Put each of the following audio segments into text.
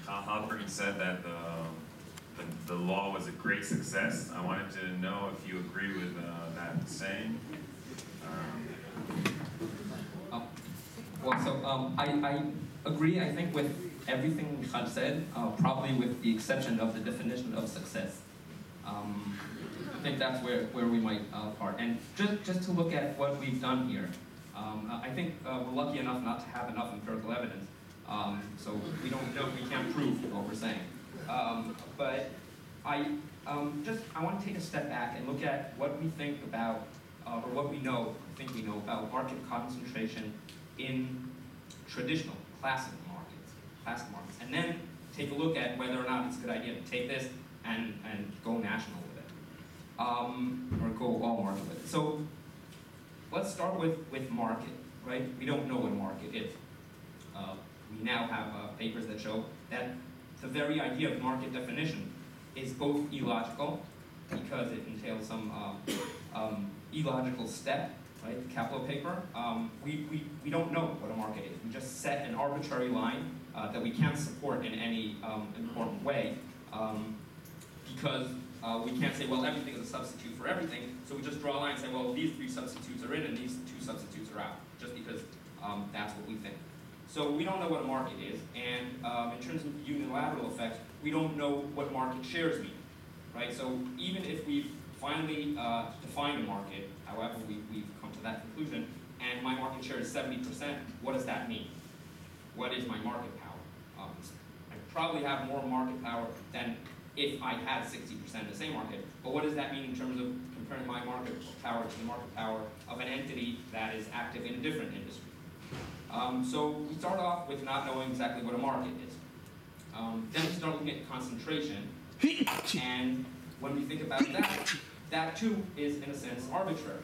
Halpern said that the law was a great success. I wanted to know if you agree with that saying. I agree, I think, with everything Michal said, probably with the exception of the definition of success. I think that's where we might part. And just to look at what we've done here, I think we're lucky enough not to have enough empirical evidence, so we can't prove what we're saying. But I want to take a step back and look at what we think about, or what we think we know about market concentration in traditional classic markets, and then take a look at whether or not it's a good idea to take this and go national with it, or go all market with it. So let's start with market, right? We don't know what a market is. We now have papers that show that the very idea of market definition is both illogical, because it entails some illogical step, right? The Kaplan paper. We don't know what a market is. We just set an arbitrary line that we can't support in any important way, because we can't say, well, everything is a substitute for everything, so we just draw a line and say, well, these 3 substitutes are in and these 2 substitutes are out, just because that's what we think. So we don't know what a market is, and in terms of unilateral effects, we don't know what market shares mean, right? So even if we've finally defined a market, however we've come to that conclusion, and my market share is 70%, what does that mean? What is my market power? I probably have more market power than if I had 60% of the same market, but what does that mean in terms of comparing my market power to the market power of an entity that is active in a different industry? So we start off with not knowing exactly what a market is. Then we start looking at concentration, and when we think about that, that too is in a sense arbitrary.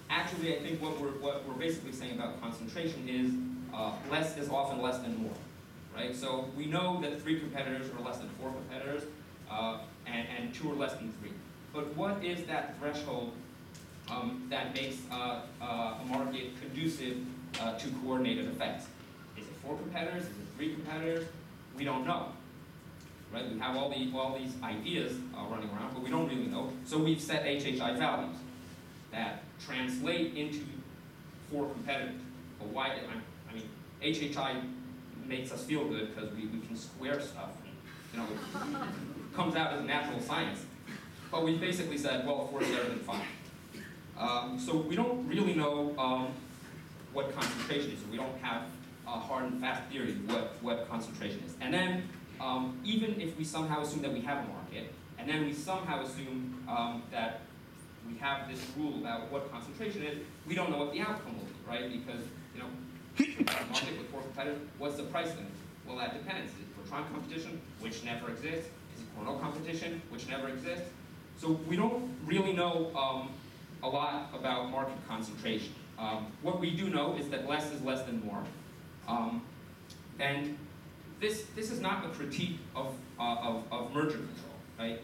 Actually, I think what we're basically saying about concentration is less is often less than more, right? So we know that 3 competitors are less than 4 competitors, and 2 are less than 3. But what is that threshold that makes a market conducive to coordinated effects? Is it 4 competitors? Is it 3 competitors? We don't know, right? We have all these ideas running around, but we don't really know. So we've set HHI values that translate into 4 competitors. But why? I mean, HHI makes us feel good because we can square stuff. And, it comes out as natural science. But we basically said, well, 4 is better than 5. So we don't really know what concentration is. We don't have a hard and fast theory of what concentration is. And then, even if we somehow assume that we have a market, and then we somehow assume that we have this rule about what concentration is, we don't know what the outcome will be, right? Because, a market with 4 competitors, what's the price limit? Well, that depends. Is it Fortran competition, which never exists? Is it Cornell competition, which never exists? So we don't really know a lot about market concentration. What we do know is that less is less than more. And this is not a critique of merger control, right?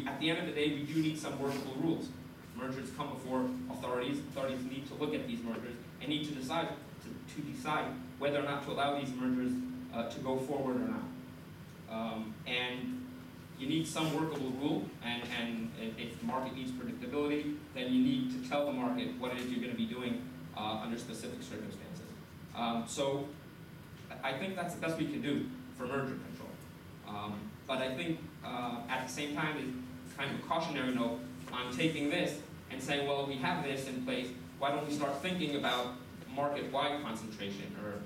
At the end of the day, we do need some workable rules. Mergers come before authorities. Authorities need to look at these mergers and need to decide whether or not to allow these mergers to go forward or not. And you need some workable rule, and if the market needs predictability, then you need to tell the market what it is you're going to be doing under specific circumstances. So I think that's the best we can do for merger control. But I think at the same time, it's kind of a cautionary note on taking this and saying, well, we have this in place, why don't we start thinking about market-wide concentration or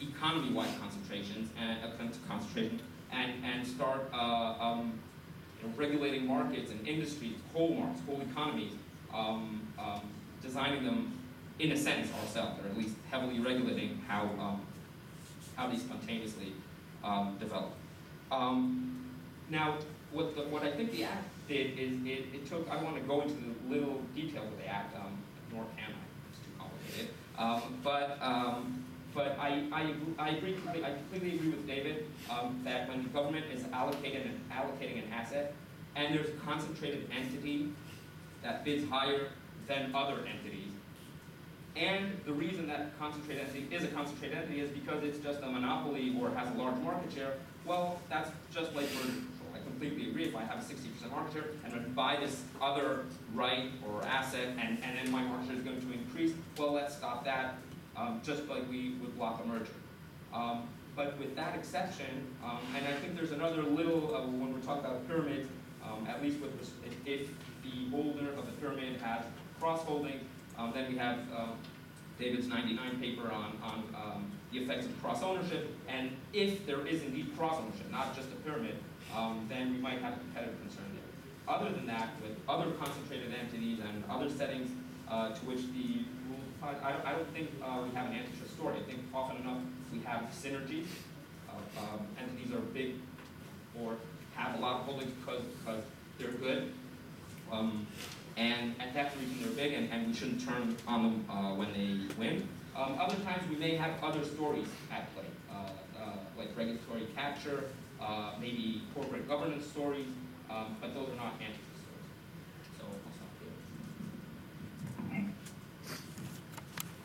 economy-wide concentrations and start regulating markets and industries, whole markets, whole economies, designing them in a sense ourselves, or at least heavily regulating how they spontaneously develop. Now, what I think the Act did is it took, I want to go into the little details of the Act, nor can I, it's too complicated. But I completely agree with David that when the government is allocating an asset, and there's a concentrated entity that bids higher than other entities, and the reason that concentrated entity is a concentrated entity is because it's just a monopoly or or has a large market share, well, that's just like I completely agree. If I have a 60% market share and I buy this other right or asset and then my market share is going to increase, well, let's stop that, just like we would block a merger. But with that exception, and I think there's another little, when we're talking about pyramids, at least with if the holder of the pyramid has cross-holding, then we have David's 99 paper on the effects of cross-ownership, and if there is indeed cross-ownership, not just a pyramid, then we might have a competitive concern there. Other than that, with other concentrated entities and other settings to which the rules apply, I don't think we have an antitrust story. I think often enough we have synergies. Entities are big or have a lot of holdings because they're good. And that's the reason they're big, and we shouldn't turn on them when they win. Other times we may have other stories at play, like regulatory capture, maybe corporate governance stories, but those